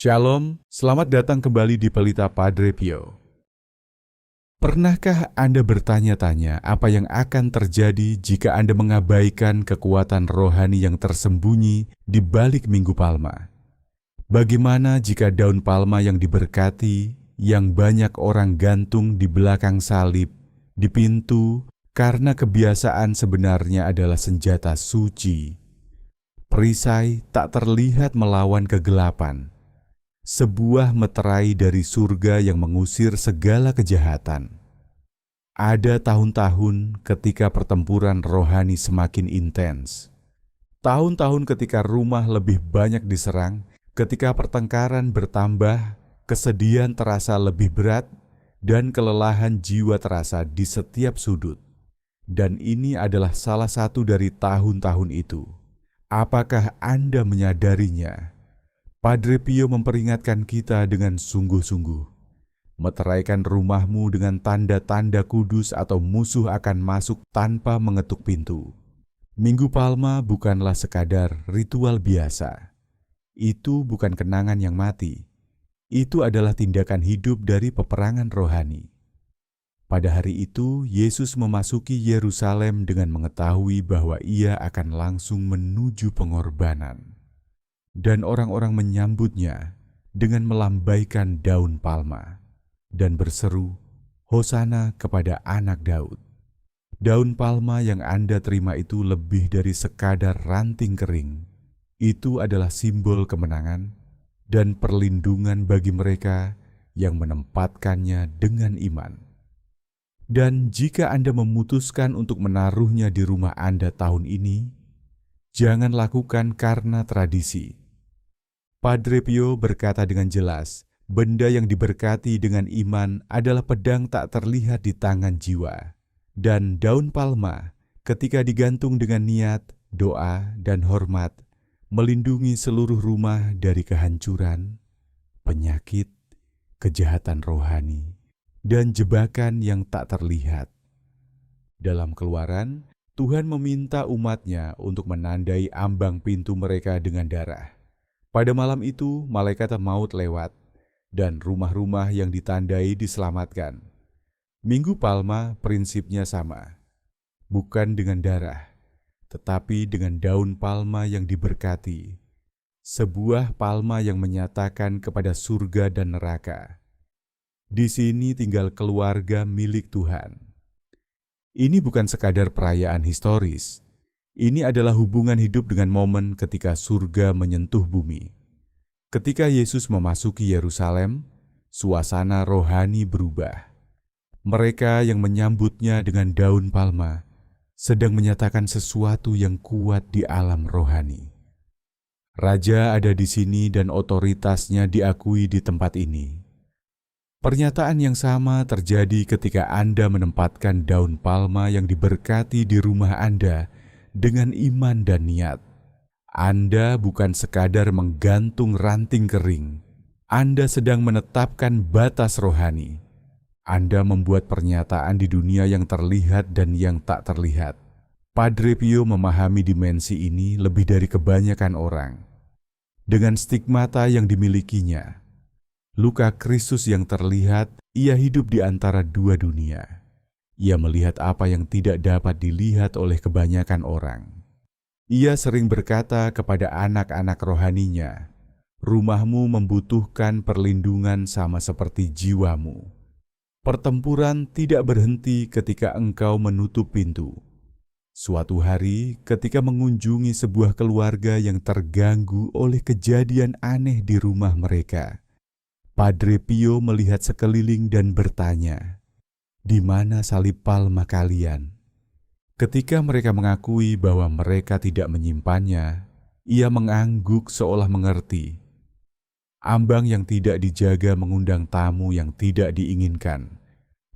Shalom, selamat datang kembali di Pelita Padre Pio. Pernahkah Anda bertanya-tanya apa yang akan terjadi jika Anda mengabaikan kekuatan rohani yang tersembunyi di balik Minggu Palma? Bagaimana jika daun palma yang diberkati, yang banyak orang gantung di belakang salib, di pintu, karena kebiasaan sebenarnya adalah senjata suci? Perisai tak terlihat melawan kegelapan. Sebuah meterai dari surga yang mengusir segala kejahatan. Ada tahun-tahun ketika pertempuran rohani semakin intens. Tahun-tahun ketika rumah lebih banyak diserang, ketika pertengkaran bertambah, kesedihan terasa lebih berat, dan kelelahan jiwa terasa di setiap sudut. Dan ini adalah salah satu dari tahun-tahun itu. Apakah Anda menyadarinya? Padre Pio memperingatkan kita dengan sungguh-sungguh. Meteraikan rumahmu dengan tanda-tanda kudus atau musuh akan masuk tanpa mengetuk pintu. Minggu Palma bukanlah sekadar ritual biasa. Itu bukan kenangan yang mati. Itu adalah tindakan hidup dari peperangan rohani. Pada hari itu, Yesus memasuki Yerusalem dengan mengetahui bahwa ia akan langsung menuju pengorbanan. Dan orang-orang menyambutnya dengan melambaikan daun palma dan berseru, "Hosana kepada anak Daud." Daun palma yang Anda terima itu lebih dari sekadar ranting kering. Itu adalah simbol kemenangan dan perlindungan bagi mereka yang menempatkannya dengan iman. Dan jika Anda memutuskan untuk menaruhnya di rumah Anda tahun ini, jangan lakukan karena tradisi. Padre Pio berkata dengan jelas, benda yang diberkati dengan iman adalah pedang tak terlihat di tangan jiwa. Dan daun palma, ketika digantung dengan niat, doa, dan hormat, melindungi seluruh rumah dari kehancuran, penyakit, kejahatan rohani, dan jebakan yang tak terlihat. Dalam Keluaran, Tuhan meminta umatnya untuk menandai ambang pintu mereka dengan darah. Pada malam itu, malaikat maut lewat, dan rumah-rumah yang ditandai diselamatkan. Minggu Palma prinsipnya sama, bukan dengan darah, tetapi dengan daun palma yang diberkati, sebuah palma yang menyatakan kepada surga dan neraka. Di sini tinggal keluarga milik Tuhan. Ini bukan sekadar perayaan historis. Ini adalah hubungan hidup dengan momen ketika surga menyentuh bumi. Ketika Yesus memasuki Yerusalem, suasana rohani berubah. Mereka yang menyambutnya dengan daun palma sedang menyatakan sesuatu yang kuat di alam rohani. Raja ada di sini dan otoritasnya diakui di tempat ini. Pernyataan yang sama terjadi ketika Anda menempatkan daun palma yang diberkati di rumah Anda dengan iman dan niat. Anda bukan sekadar menggantung ranting kering. Anda sedang menetapkan batas rohani. Anda membuat pernyataan di dunia yang terlihat dan yang tak terlihat. Padre Pio memahami dimensi ini lebih dari kebanyakan orang. Dengan stigmata yang dimilikinya, luka Kristus yang terlihat, ia hidup di antara dua dunia. Ia melihat apa yang tidak dapat dilihat oleh kebanyakan orang. Ia sering berkata kepada anak-anak rohaninya, "Rumahmu membutuhkan perlindungan sama seperti jiwamu." Pertempuran tidak berhenti ketika engkau menutup pintu. Suatu hari, ketika mengunjungi sebuah keluarga yang terganggu oleh kejadian aneh di rumah mereka, Padre Pio melihat sekeliling dan bertanya, "Di mana salib palma kalian?" Ketika mereka mengakui bahwa mereka tidak menyimpannya, ia mengangguk seolah mengerti. Ambang yang tidak dijaga mengundang tamu yang tidak diinginkan,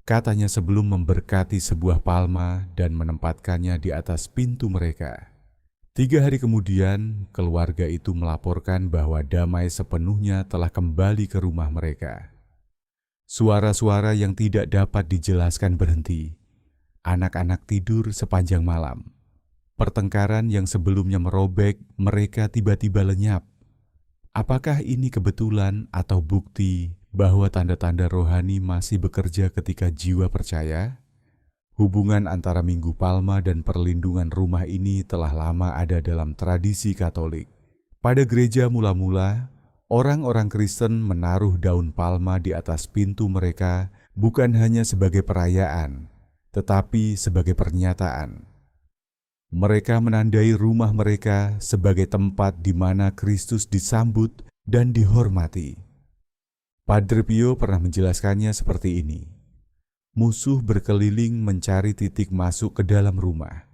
katanya sebelum memberkati sebuah palma dan menempatkannya di atas pintu mereka. 3 hari kemudian, keluarga itu melaporkan bahwa damai sepenuhnya telah kembali ke rumah mereka. Suara-suara yang tidak dapat dijelaskan berhenti. Anak-anak tidur sepanjang malam. Pertengkaran yang sebelumnya merobek, mereka tiba-tiba lenyap. Apakah ini kebetulan atau bukti bahwa tanda-tanda rohani masih bekerja ketika jiwa percaya? Hubungan antara Minggu Palma dan perlindungan rumah ini telah lama ada dalam tradisi Katolik. Pada gereja mula-mula, orang-orang Kristen menaruh daun palma di atas pintu mereka bukan hanya sebagai perayaan, tetapi sebagai pernyataan. Mereka menandai rumah mereka sebagai tempat di mana Kristus disambut dan dihormati. Padre Pio pernah menjelaskannya seperti ini. Musuh berkeliling mencari titik masuk ke dalam rumah,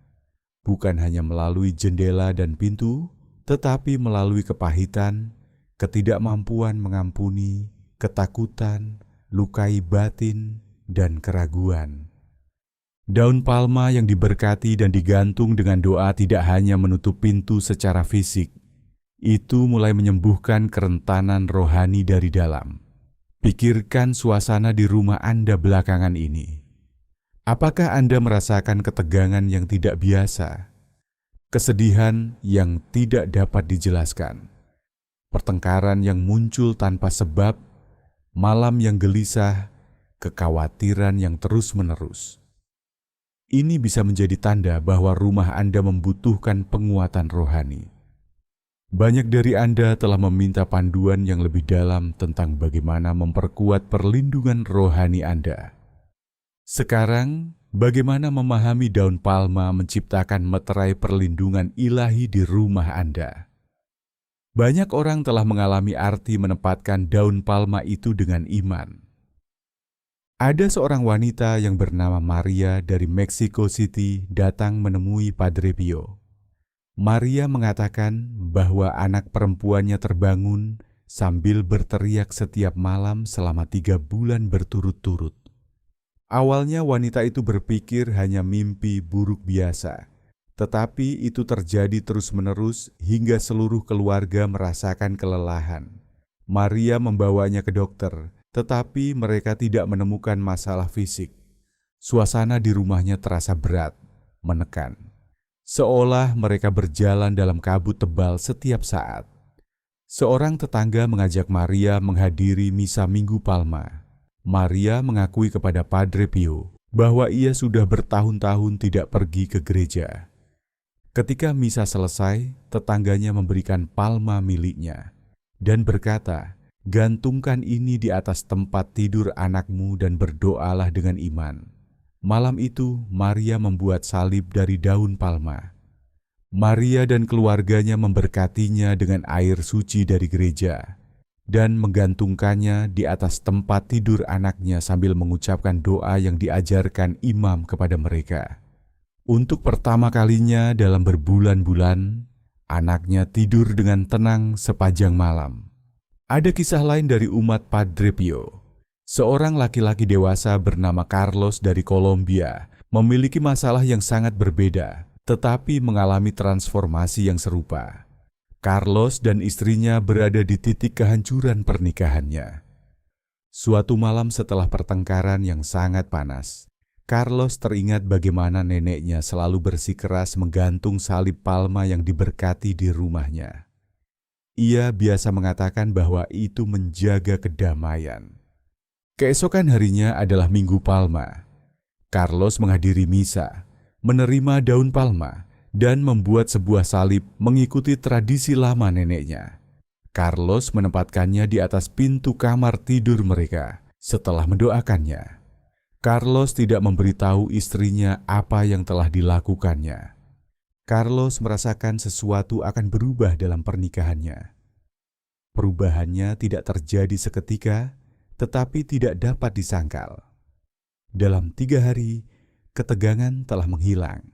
bukan hanya melalui jendela dan pintu, tetapi melalui kepahitan, ketidakmampuan mengampuni, ketakutan, lukai batin, dan keraguan. Daun palma yang diberkati dan digantung dengan doa tidak hanya menutup pintu secara fisik, itu mulai menyembuhkan kerentanan rohani dari dalam. Pikirkan suasana di rumah Anda belakangan ini. Apakah Anda merasakan ketegangan yang tidak biasa, kesedihan yang tidak dapat dijelaskan, pertengkaran yang muncul tanpa sebab, malam yang gelisah, kekhawatiran yang terus-menerus? Ini bisa menjadi tanda bahwa rumah Anda membutuhkan penguatan rohani. Banyak dari Anda telah meminta panduan yang lebih dalam tentang bagaimana memperkuat perlindungan rohani Anda. Sekarang, bagaimana memahami daun palma menciptakan meterai perlindungan ilahi di rumah Anda? Banyak orang telah mengalami arti menempatkan daun palma itu dengan iman. Ada seorang wanita yang bernama Maria dari Mexico City datang menemui Padre Pio. Maria mengatakan bahwa anak perempuannya terbangun sambil berteriak setiap malam selama 3 bulan berturut-turut. Awalnya wanita itu berpikir hanya mimpi buruk biasa, tetapi itu terjadi terus-menerus hingga seluruh keluarga merasakan kelelahan. Maria membawanya ke dokter, tetapi mereka tidak menemukan masalah fisik. Suasana di rumahnya terasa berat, menekan. Seolah mereka berjalan dalam kabut tebal setiap saat. Seorang tetangga mengajak Maria menghadiri misa Minggu Palma. Maria mengakui kepada Padre Pio bahwa ia sudah bertahun-tahun tidak pergi ke gereja. Ketika misa selesai, tetangganya memberikan palma miliknya dan berkata, "Gantungkan ini di atas tempat tidur anakmu dan berdoalah dengan iman." Malam itu, Maria membuat salib dari daun palma. Maria dan keluarganya memberkatinya dengan air suci dari gereja dan menggantungkannya di atas tempat tidur anaknya sambil mengucapkan doa yang diajarkan imam kepada mereka. Untuk pertama kalinya dalam berbulan-bulan, anaknya tidur dengan tenang sepanjang malam. Ada kisah lain dari umat Padre Pio. Seorang laki-laki dewasa bernama Carlos dari Kolombia memiliki masalah yang sangat berbeda, tetapi mengalami transformasi yang serupa. Carlos dan istrinya berada di titik kehancuran pernikahannya. Suatu malam setelah pertengkaran yang sangat panas, Carlos teringat bagaimana neneknya selalu bersikeras menggantung salib palma yang diberkati di rumahnya. Ia biasa mengatakan bahwa itu menjaga kedamaian. Keesokan harinya adalah Minggu Palma. Carlos menghadiri misa, menerima daun palma, dan membuat sebuah salib mengikuti tradisi lama neneknya. Carlos menempatkannya di atas pintu kamar tidur mereka setelah mendoakannya. Carlos tidak memberitahu istrinya apa yang telah dilakukannya. Carlos merasakan sesuatu akan berubah dalam pernikahannya. Perubahannya tidak terjadi seketika, tetapi tidak dapat disangkal. Dalam 3 hari, ketegangan telah menghilang.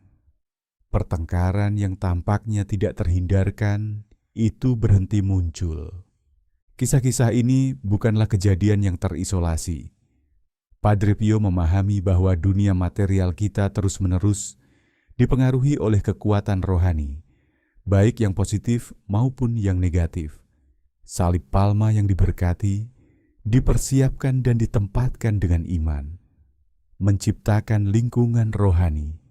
Pertengkaran yang tampaknya tidak terhindarkan, itu berhenti muncul. Kisah-kisah ini bukanlah kejadian yang terisolasi. Padre Pio memahami bahwa dunia material kita terus-menerus dipengaruhi oleh kekuatan rohani, baik yang positif maupun yang negatif. Salib palma yang diberkati, dipersiapkan dan ditempatkan dengan iman, menciptakan lingkungan rohani,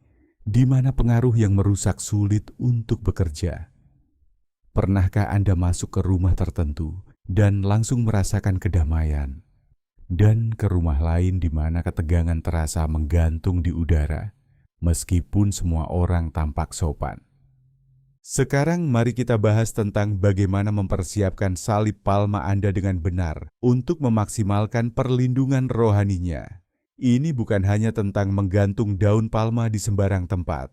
di mana pengaruh yang merusak sulit untuk bekerja. Pernahkah Anda masuk ke rumah tertentu dan langsung merasakan kedamaian, dan ke rumah lain di mana ketegangan terasa menggantung di udara, meskipun semua orang tampak sopan? Sekarang mari kita bahas tentang bagaimana mempersiapkan salib palma Anda dengan benar untuk memaksimalkan perlindungan rohaninya. Ini bukan hanya tentang menggantung daun palma di sembarang tempat.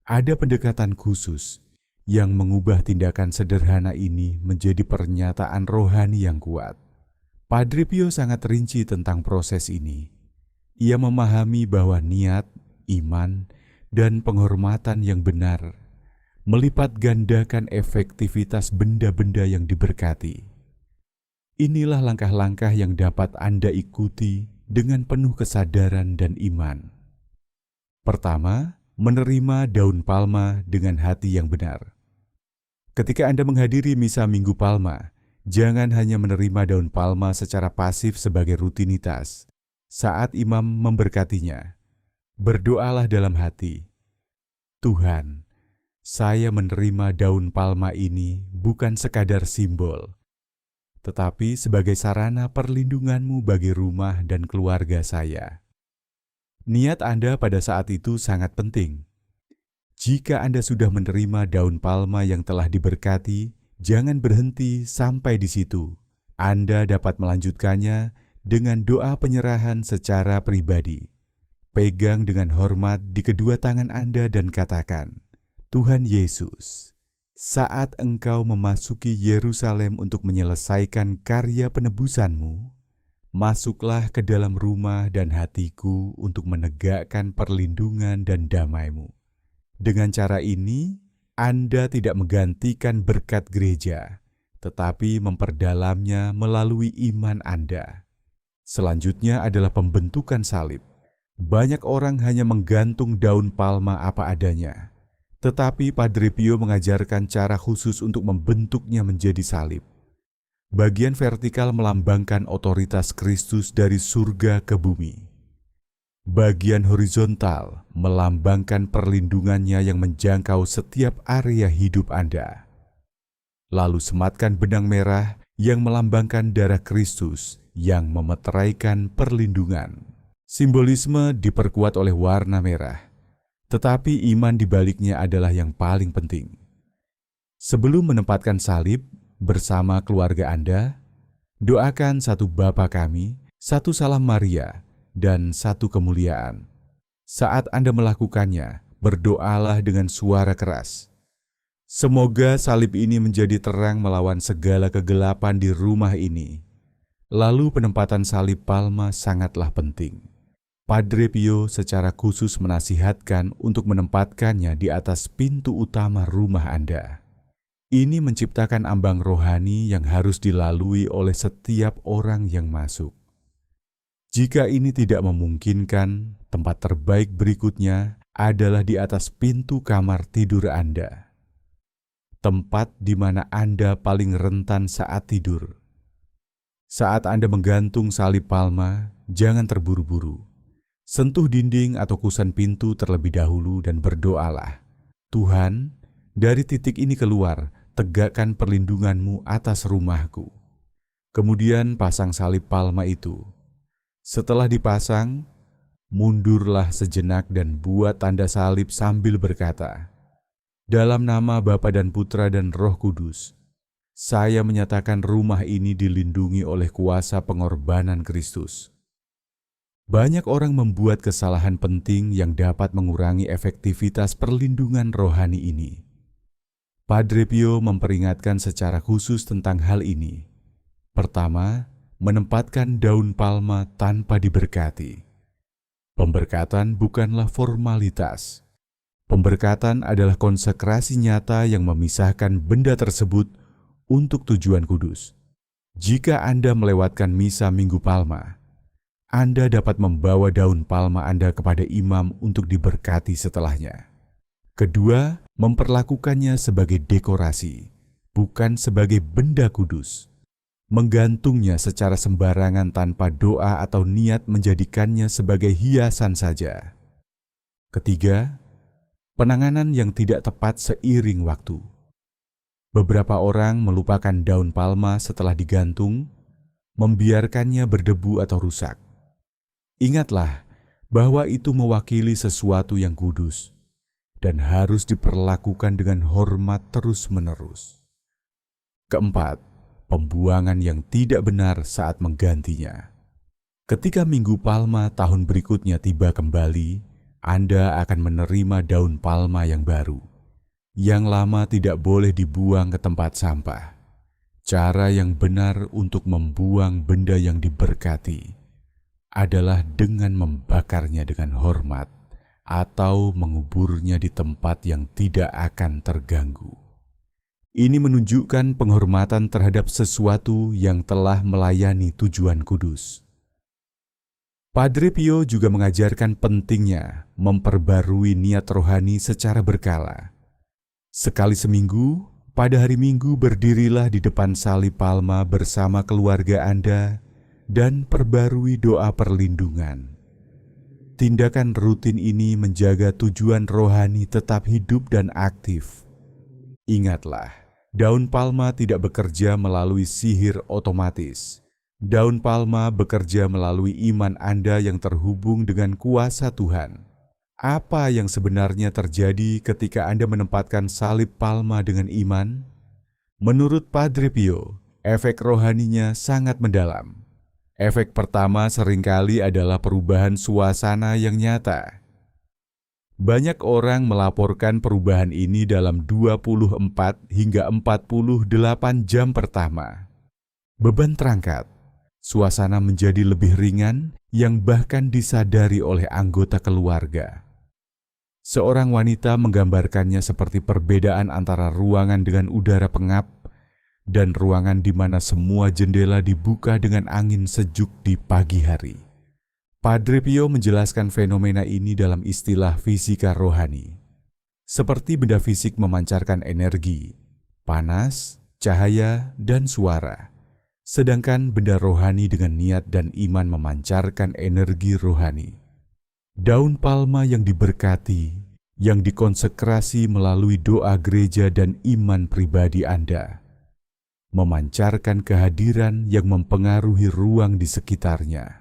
Ada pendekatan khusus yang mengubah tindakan sederhana ini menjadi pernyataan rohani yang kuat. Padre Pio sangat rinci tentang proses ini. Ia memahami bahwa niat, iman, dan penghormatan yang benar melipat gandakan efektivitas benda-benda yang diberkati. Inilah langkah-langkah yang dapat Anda ikuti dengan penuh kesadaran dan iman. Pertama, menerima daun palma dengan hati yang benar. Ketika Anda menghadiri misa Minggu Palma, jangan hanya menerima daun palma secara pasif sebagai rutinitas. Saat imam memberkatinya, berdoalah dalam hati, "Tuhan, saya menerima daun palma ini bukan sekadar simbol, tetapi sebagai sarana perlindungan-Mu bagi rumah dan keluarga saya." Niat Anda pada saat itu sangat penting. Jika Anda sudah menerima daun palma yang telah diberkati, jangan berhenti sampai di situ. Anda dapat melanjutkannya dengan doa penyerahan secara pribadi. Pegang dengan hormat di kedua tangan Anda dan katakan, "Tuhan Yesus, saat Engkau memasuki Yerusalem untuk menyelesaikan karya penebusan-Mu, masuklah ke dalam rumah dan hatiku untuk menegakkan perlindungan dan damai-Mu. Dengan cara ini, Anda tidak menggantikan berkat gereja, tetapi memperdalamnya melalui iman Anda." Selanjutnya adalah pembentukan salib. Banyak orang hanya menggantung daun palma apa adanya, tetapi Padre Pio mengajarkan cara khusus untuk membentuknya menjadi salib. Bagian vertikal melambangkan otoritas Kristus dari surga ke bumi. Bagian horizontal melambangkan perlindungannya yang menjangkau setiap area hidup Anda. Lalu sematkan benang merah yang melambangkan darah Kristus yang memeteraikan perlindungan. Simbolisme diperkuat oleh warna merah, tetapi iman di baliknya adalah yang paling penting. Sebelum menempatkan salib bersama keluarga Anda, doakan satu Bapa Kami, satu Salam Maria, dan satu kemuliaan. Saat Anda melakukannya, berdoalah dengan suara keras. Semoga salib ini menjadi terang melawan segala kegelapan di rumah ini. Lalu penempatan salib palma sangatlah penting. Padre Pio secara khusus menasihatkan untuk menempatkannya di atas pintu utama rumah Anda. Ini menciptakan ambang rohani yang harus dilalui oleh setiap orang yang masuk. Jika ini tidak memungkinkan, tempat terbaik berikutnya adalah di atas pintu kamar tidur Anda. Tempat di mana Anda paling rentan saat tidur. Saat Anda menggantung salib palma, jangan terburu-buru. Sentuh dinding atau kusen pintu terlebih dahulu dan berdoalah, "Tuhan, dari titik ini keluar, tegakkan perlindungan-Mu atas rumahku." Kemudian pasang salib palma itu. Setelah dipasang, mundurlah sejenak dan buat tanda salib sambil berkata, "Dalam nama Bapa dan Putra dan Roh Kudus, saya menyatakan rumah ini dilindungi oleh kuasa pengorbanan Kristus." Banyak orang membuat kesalahan penting yang dapat mengurangi efektivitas perlindungan rohani ini. Padre Pio memperingatkan secara khusus tentang hal ini. Pertama, menempatkan daun palma tanpa diberkati. Pemberkatan bukanlah formalitas. Pemberkatan adalah konsekrasi nyata yang memisahkan benda tersebut untuk tujuan kudus. Jika Anda melewatkan misa Minggu Palma, Anda dapat membawa daun palma Anda kepada imam untuk diberkati setelahnya. Kedua, memperlakukannya sebagai dekorasi, bukan sebagai benda kudus. Menggantungnya secara sembarangan tanpa doa atau niat menjadikannya sebagai hiasan saja. Ketiga, penanganan yang tidak tepat seiring waktu. Beberapa orang melupakan daun palma setelah digantung, membiarkannya berdebu atau rusak. Ingatlah bahwa itu mewakili sesuatu yang kudus dan harus diperlakukan dengan hormat terus-menerus. Keempat, pembuangan yang tidak benar saat menggantinya. Ketika Minggu Palma tahun berikutnya tiba kembali, Anda akan menerima daun palma yang baru. Yang lama tidak boleh dibuang ke tempat sampah. Cara yang benar untuk membuang benda yang diberkati adalah dengan membakarnya dengan hormat atau menguburnya di tempat yang tidak akan terganggu. Ini menunjukkan penghormatan terhadap sesuatu yang telah melayani tujuan kudus. Padre Pio juga mengajarkan pentingnya memperbarui niat rohani secara berkala. Sekali seminggu, pada hari Minggu berdirilah di depan salib palma bersama keluarga Anda dan perbarui doa perlindungan. Tindakan rutin ini menjaga tujuan rohani tetap hidup dan aktif. Ingatlah, daun palma tidak bekerja melalui sihir otomatis. Daun palma bekerja melalui iman Anda yang terhubung dengan kuasa Tuhan. Apa yang sebenarnya terjadi ketika Anda menempatkan salib palma dengan iman? Menurut Padre Pio, efek rohaninya sangat mendalam. Efek pertama seringkali adalah perubahan suasana yang nyata. Banyak orang melaporkan perubahan ini dalam 24 hingga 48 jam pertama. Beban terangkat, suasana menjadi lebih ringan yang bahkan disadari oleh anggota keluarga. Seorang wanita menggambarkannya seperti perbedaan antara ruangan dengan udara pengap dan ruangan di mana semua jendela dibuka dengan angin sejuk di pagi hari. Padre Pio menjelaskan fenomena ini dalam istilah fisika rohani. Seperti benda fisik memancarkan energi, panas, cahaya, dan suara. Sedangkan benda rohani dengan niat dan iman memancarkan energi rohani. Daun palma yang diberkati, yang dikonsekrasi melalui doa gereja dan iman pribadi Anda, memancarkan kehadiran yang mempengaruhi ruang di sekitarnya.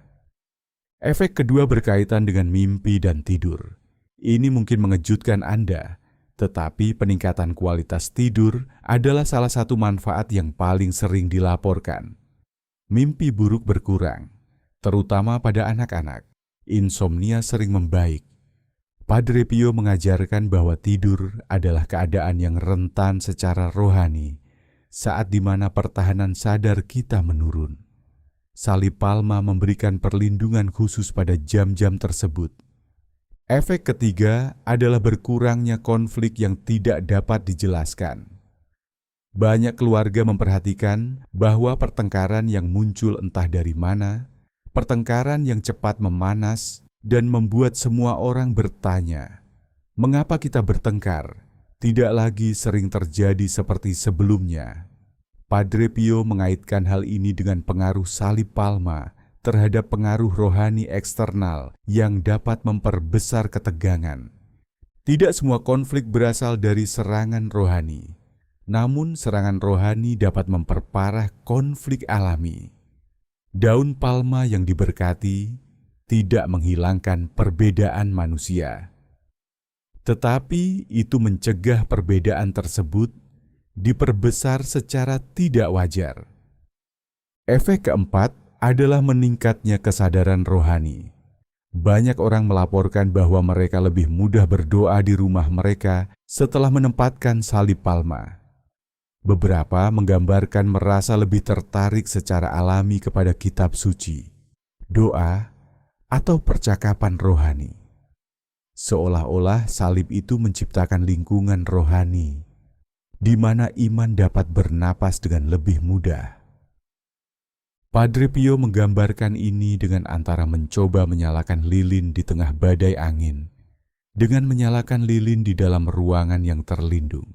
Efek kedua berkaitan dengan mimpi dan tidur. Ini mungkin mengejutkan Anda, tetapi peningkatan kualitas tidur adalah salah satu manfaat yang paling sering dilaporkan. Mimpi buruk berkurang, terutama pada anak-anak. Insomnia sering membaik. Padre Pio mengajarkan bahwa tidur adalah keadaan yang rentan secara rohani saat di mana pertahanan sadar kita menurun. Salib palma memberikan perlindungan khusus pada jam-jam tersebut. Efek ketiga adalah berkurangnya konflik yang tidak dapat dijelaskan. Banyak keluarga memperhatikan bahwa pertengkaran yang muncul entah dari mana, pertengkaran yang cepat memanas dan membuat semua orang bertanya, mengapa kita bertengkar? Tidak lagi sering terjadi seperti sebelumnya. Padre Pio mengaitkan hal ini dengan pengaruh salib palma terhadap pengaruh rohani eksternal yang dapat memperbesar ketegangan. Tidak semua konflik berasal dari serangan rohani, namun serangan rohani dapat memperparah konflik alami. Daun palma yang diberkati tidak menghilangkan perbedaan manusia, tetapi itu mencegah perbedaan tersebut diperbesar secara tidak wajar. Efek keempat adalah meningkatnya kesadaran rohani. Banyak orang melaporkan bahwa mereka lebih mudah berdoa di rumah mereka setelah menempatkan salib palma. Beberapa menggambarkan merasa lebih tertarik secara alami kepada kitab suci, doa, atau percakapan rohani. Seolah-olah salib itu menciptakan lingkungan rohani, di mana iman dapat bernapas dengan lebih mudah. Padre Pio menggambarkan ini dengan antara mencoba menyalakan lilin di tengah badai angin, dengan menyalakan lilin di dalam ruangan yang terlindung.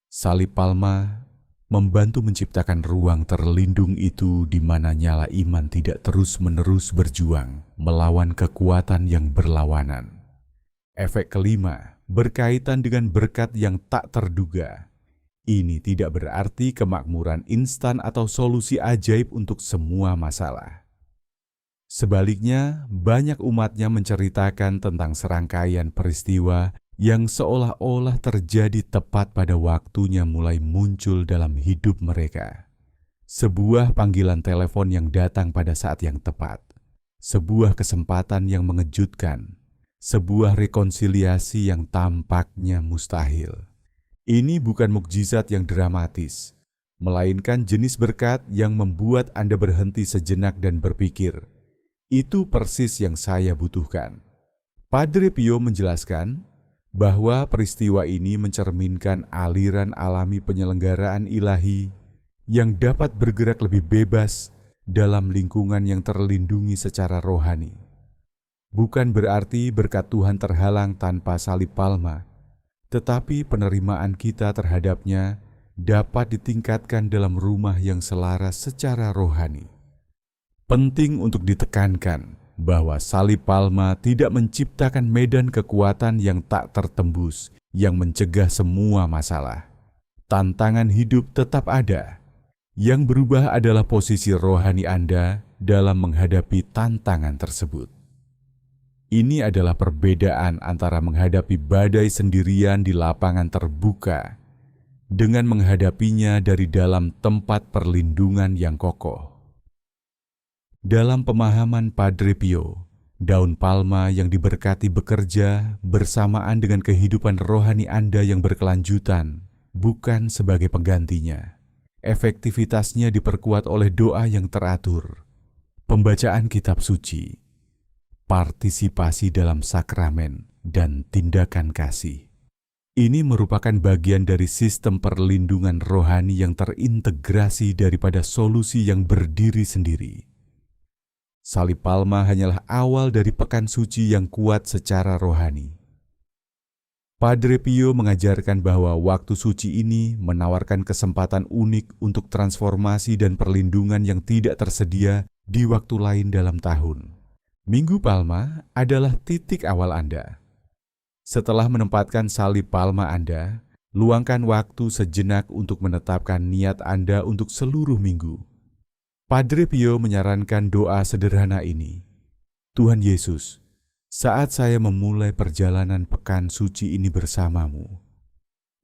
Salib palma membantu menciptakan ruang terlindung itu di mana nyala iman tidak terus-menerus berjuang melawan kekuatan yang berlawanan. Efek kelima berkaitan dengan berkat yang tak terduga. Ini tidak berarti kemakmuran instan atau solusi ajaib untuk semua masalah. Sebaliknya, banyak umatnya menceritakan tentang serangkaian peristiwa yang seolah-olah terjadi tepat pada waktunya mulai muncul dalam hidup mereka. Sebuah panggilan telepon yang datang pada saat yang tepat, sebuah kesempatan yang mengejutkan, sebuah rekonsiliasi yang tampaknya mustahil. Ini bukan mukjizat yang dramatis, melainkan jenis berkat yang membuat Anda berhenti sejenak dan berpikir, itu persis yang saya butuhkan. Padre Pio menjelaskan bahwa peristiwa ini mencerminkan aliran alami penyelenggaraan ilahi yang dapat bergerak lebih bebas dalam lingkungan yang terlindungi secara rohani. Bukan berarti berkat Tuhan terhalang tanpa salib palma, tetapi penerimaan kita terhadapnya dapat ditingkatkan dalam rumah yang selaras secara rohani. Penting untuk ditekankan bahwa salib palma tidak menciptakan medan kekuatan yang tak tertembus, yang mencegah semua masalah. Tantangan hidup tetap ada. Yang berubah adalah posisi rohani Anda dalam menghadapi tantangan tersebut. Ini adalah perbedaan antara menghadapi badai sendirian di lapangan terbuka dengan menghadapinya dari dalam tempat perlindungan yang kokoh. Dalam pemahaman Padre Pio, daun palma yang diberkati bekerja bersamaan dengan kehidupan rohani Anda yang berkelanjutan, bukan sebagai penggantinya. Efektivitasnya diperkuat oleh doa yang teratur, pembacaan kitab suci, partisipasi dalam sakramen, dan tindakan kasih. Ini merupakan bagian dari sistem perlindungan rohani yang terintegrasi daripada solusi yang berdiri sendiri. Salib palma hanyalah awal dari pekan suci yang kuat secara rohani. Padre Pio mengajarkan bahwa waktu suci ini menawarkan kesempatan unik untuk transformasi dan perlindungan yang tidak tersedia di waktu lain dalam tahun. Minggu Palma adalah titik awal Anda. Setelah menempatkan salib palma Anda, luangkan waktu sejenak untuk menetapkan niat Anda untuk seluruh minggu. Padre Pio menyarankan doa sederhana ini. Tuhan Yesus, saat saya memulai perjalanan pekan suci ini bersamamu,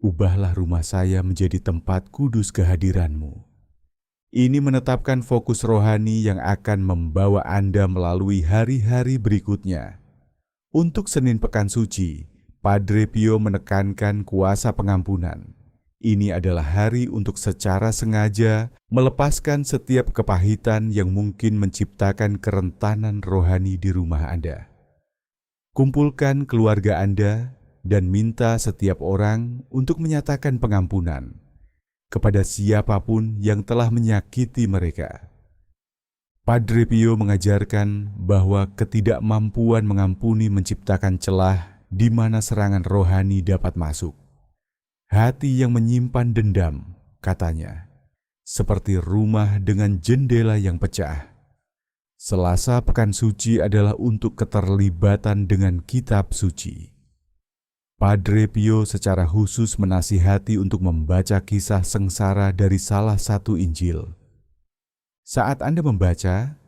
ubahlah rumah saya menjadi tempat kudus kehadiran-Mu. Ini menetapkan fokus rohani yang akan membawa Anda melalui hari-hari berikutnya. Untuk Senin Pekan Suci, Padre Pio menekankan kuasa pengampunan. Ini adalah hari untuk secara sengaja melepaskan setiap kepahitan yang mungkin menciptakan kerentanan rohani di rumah Anda. Kumpulkan keluarga Anda dan minta setiap orang untuk menyatakan pengampunan kepada siapapun yang telah menyakiti mereka. Padre Pio mengajarkan bahwa ketidakmampuan mengampuni menciptakan celah di mana serangan rohani dapat masuk. Hati yang menyimpan dendam, katanya, seperti rumah dengan jendela yang pecah. Selasa Pekan Suci adalah untuk keterlibatan dengan kitab suci. Padre Pio secara khusus menasihati untuk membaca kisah sengsara dari salah satu Injil. Saat Anda membaca,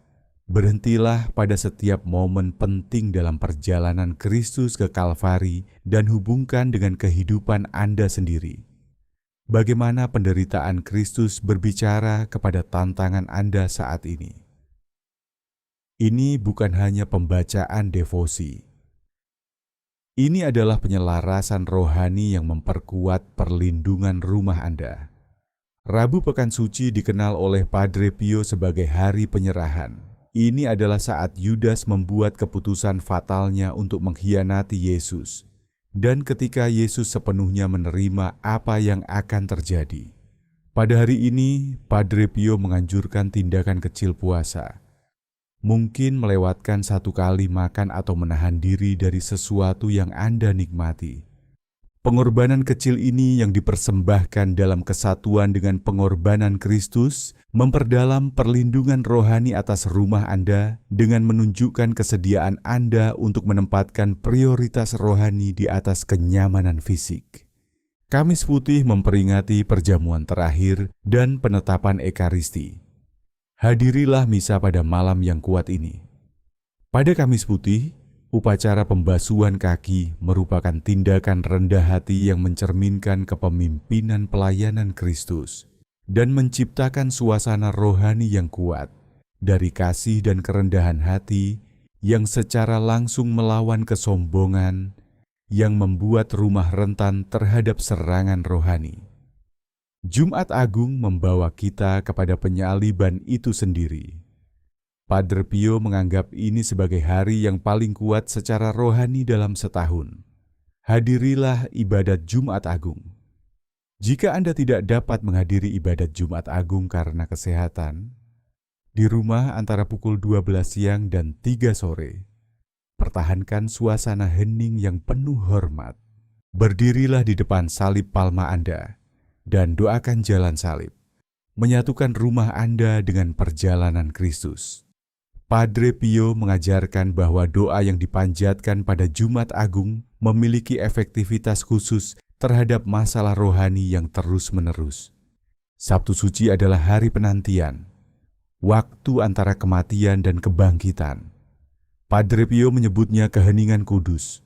berhentilah pada setiap momen penting dalam perjalanan Kristus ke Kalvari dan hubungkan dengan kehidupan Anda sendiri. Bagaimana penderitaan Kristus berbicara kepada tantangan Anda saat ini. Ini bukan hanya pembacaan devosi. Ini adalah penyelarasan rohani yang memperkuat perlindungan rumah Anda. Rabu Pekan Suci dikenal oleh Padre Pio sebagai hari penyerahan. Ini adalah saat Yudas membuat keputusan fatalnya untuk mengkhianati Yesus. Dan ketika Yesus sepenuhnya menerima apa yang akan terjadi. Pada hari ini, Padre Pio menganjurkan tindakan kecil puasa. Mungkin melewatkan satu kali makan atau menahan diri dari sesuatu yang Anda nikmati. Pengorbanan kecil ini yang dipersembahkan dalam kesatuan dengan pengorbanan Kristus memperdalam perlindungan rohani atas rumah Anda dengan menunjukkan kesediaan Anda untuk menempatkan prioritas rohani di atas kenyamanan fisik. Kamis Putih memperingati perjamuan terakhir dan penetapan Ekaristi. Hadirilah misa pada malam yang kuat ini. Pada Kamis Putih, upacara pembasuhan kaki merupakan tindakan rendah hati yang mencerminkan kepemimpinan pelayanan Kristus dan menciptakan suasana rohani yang kuat dari kasih dan kerendahan hati yang secara langsung melawan kesombongan yang membuat rumah rentan terhadap serangan rohani. Jumat Agung membawa kita kepada penyaliban itu sendiri. Padre Pio menganggap ini sebagai hari yang paling kuat secara rohani dalam setahun. Hadirilah ibadat Jumat Agung. Jika Anda tidak dapat menghadiri ibadat Jumat Agung karena kesehatan, di rumah antara pukul 12 siang dan 3 sore, pertahankan suasana hening yang penuh hormat. Berdirilah di depan salib palma Anda dan doakan jalan salib, menyatukan rumah Anda dengan perjalanan Kristus. Padre Pio mengajarkan bahwa doa yang dipanjatkan pada Jumat Agung memiliki efektivitas khusus terhadap masalah rohani yang terus-menerus. Sabtu Suci adalah hari penantian, waktu antara kematian dan kebangkitan. Padre Pio menyebutnya keheningan kudus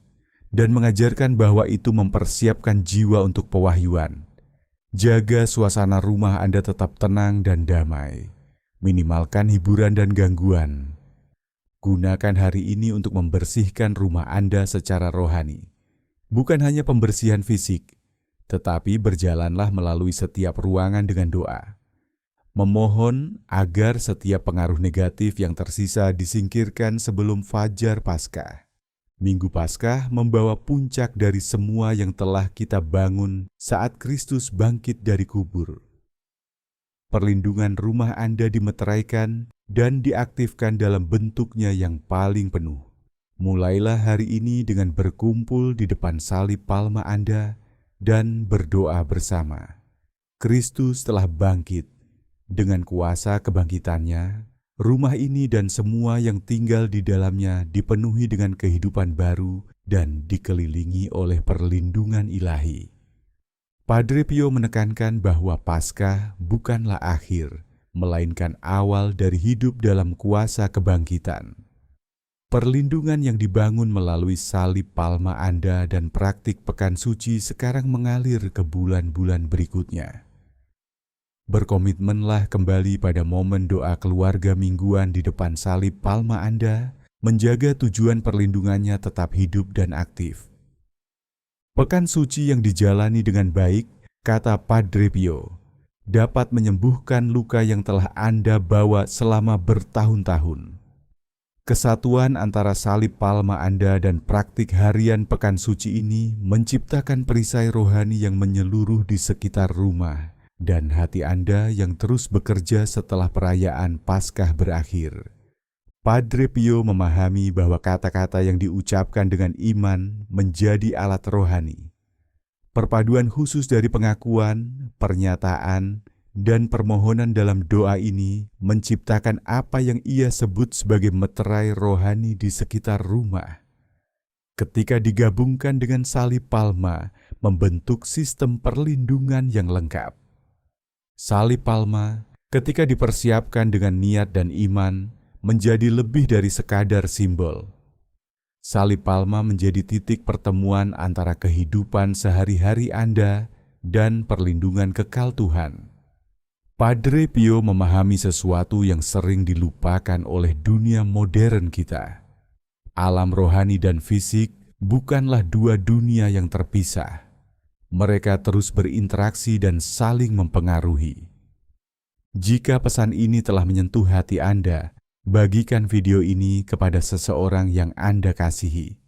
dan mengajarkan bahwa itu mempersiapkan jiwa untuk pewahyuan. Jaga suasana rumah Anda tetap tenang dan damai. Minimalkan hiburan dan gangguan. Gunakan hari ini untuk membersihkan rumah Anda secara rohani. Bukan hanya pembersihan fisik, tetapi berjalanlah melalui setiap ruangan dengan doa. Memohon agar setiap pengaruh negatif yang tersisa disingkirkan sebelum Fajar Paskah. Minggu Paskah membawa puncak dari semua yang telah kita bangun saat Kristus bangkit dari kubur. Perlindungan rumah Anda dimeteraikan dan diaktifkan dalam bentuknya yang paling penuh. Mulailah hari ini dengan berkumpul di depan salib palma Anda dan berdoa bersama. Kristus telah bangkit. Dengan kuasa kebangkitannya, rumah ini dan semua yang tinggal di dalamnya dipenuhi dengan kehidupan baru dan dikelilingi oleh perlindungan ilahi. Padre Pio menekankan bahwa Paskah bukanlah akhir, melainkan awal dari hidup dalam kuasa kebangkitan. Perlindungan yang dibangun melalui salib palma Anda dan praktik pekan suci sekarang mengalir ke bulan-bulan berikutnya. Berkomitmenlah kembali pada momen doa keluarga mingguan di depan salib palma Anda, menjaga tujuan perlindungannya tetap hidup dan aktif. Pekan suci yang dijalani dengan baik, kata Padre Pio, dapat menyembuhkan luka yang telah Anda bawa selama bertahun-tahun. Kesatuan antara salib palma Anda dan praktik harian pekan suci ini menciptakan perisai rohani yang menyeluruh di sekitar rumah dan hati Anda yang terus bekerja setelah perayaan Paskah berakhir. Padre Pio memahami bahwa kata-kata yang diucapkan dengan iman menjadi alat rohani. Perpaduan khusus dari pengakuan, pernyataan, dan permohonan dalam doa ini menciptakan apa yang ia sebut sebagai meterai rohani di sekitar rumah. Ketika digabungkan dengan salib palma, membentuk sistem perlindungan yang lengkap. Salib palma, ketika dipersiapkan dengan niat dan iman, menjadi lebih dari sekadar simbol. Salib palma menjadi titik pertemuan antara kehidupan sehari-hari Anda dan perlindungan kekal Tuhan. Padre Pio memahami sesuatu yang sering dilupakan oleh dunia modern kita. Alam rohani dan fisik bukanlah dua dunia yang terpisah. Mereka terus berinteraksi dan saling mempengaruhi. Jika pesan ini telah menyentuh hati Anda, bagikan video ini kepada seseorang yang Anda kasihi.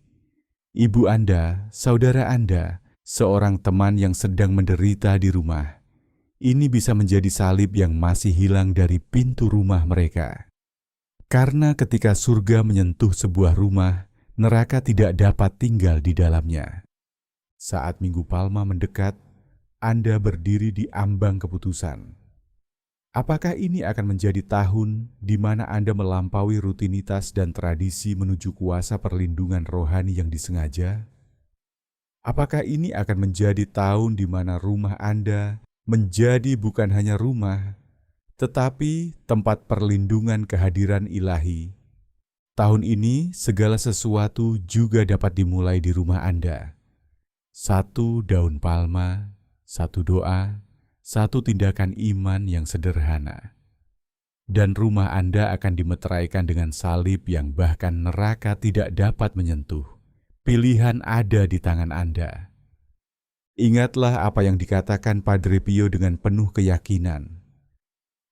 Ibu Anda, saudara Anda, seorang teman yang sedang menderita di rumah. Ini bisa menjadi salib yang masih hilang dari pintu rumah mereka. Karena ketika surga menyentuh sebuah rumah, neraka tidak dapat tinggal di dalamnya. Saat Minggu Palma mendekat, Anda berdiri di ambang keputusan. Apakah ini akan menjadi tahun di mana Anda melampaui rutinitas dan tradisi menuju kuasa perlindungan rohani yang disengaja? Apakah ini akan menjadi tahun di mana rumah Anda menjadi bukan hanya rumah, tetapi tempat perlindungan kehadiran ilahi? Tahun ini segala sesuatu juga dapat dimulai di rumah Anda. Satu daun palma, satu doa, satu tindakan iman yang sederhana. Dan rumah Anda akan dimeteraikan dengan salib yang bahkan neraka tidak dapat menyentuh. Pilihan ada di tangan Anda. Ingatlah apa yang dikatakan Padre Pio dengan penuh keyakinan.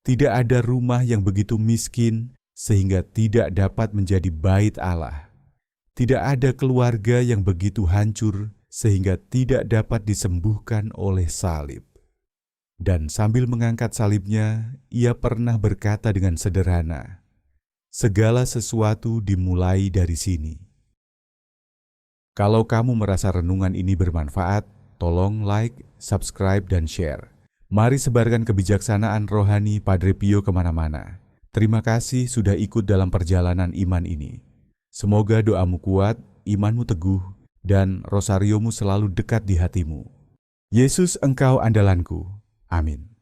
Tidak ada rumah yang begitu miskin sehingga tidak dapat menjadi bait Allah. Tidak ada keluarga yang begitu hancur sehingga tidak dapat disembuhkan oleh salib. Dan sambil mengangkat salibnya, ia pernah berkata dengan sederhana, "Segala sesuatu dimulai dari sini." Kalau kamu merasa renungan ini bermanfaat, tolong like, subscribe, dan share. Mari sebarkan kebijaksanaan rohani Padre Pio kemana-mana. Terima kasih sudah ikut dalam perjalanan iman ini. Semoga doamu kuat, imanmu teguh, dan rosariomu selalu dekat di hatimu. Yesus engkau andalanku. Amin.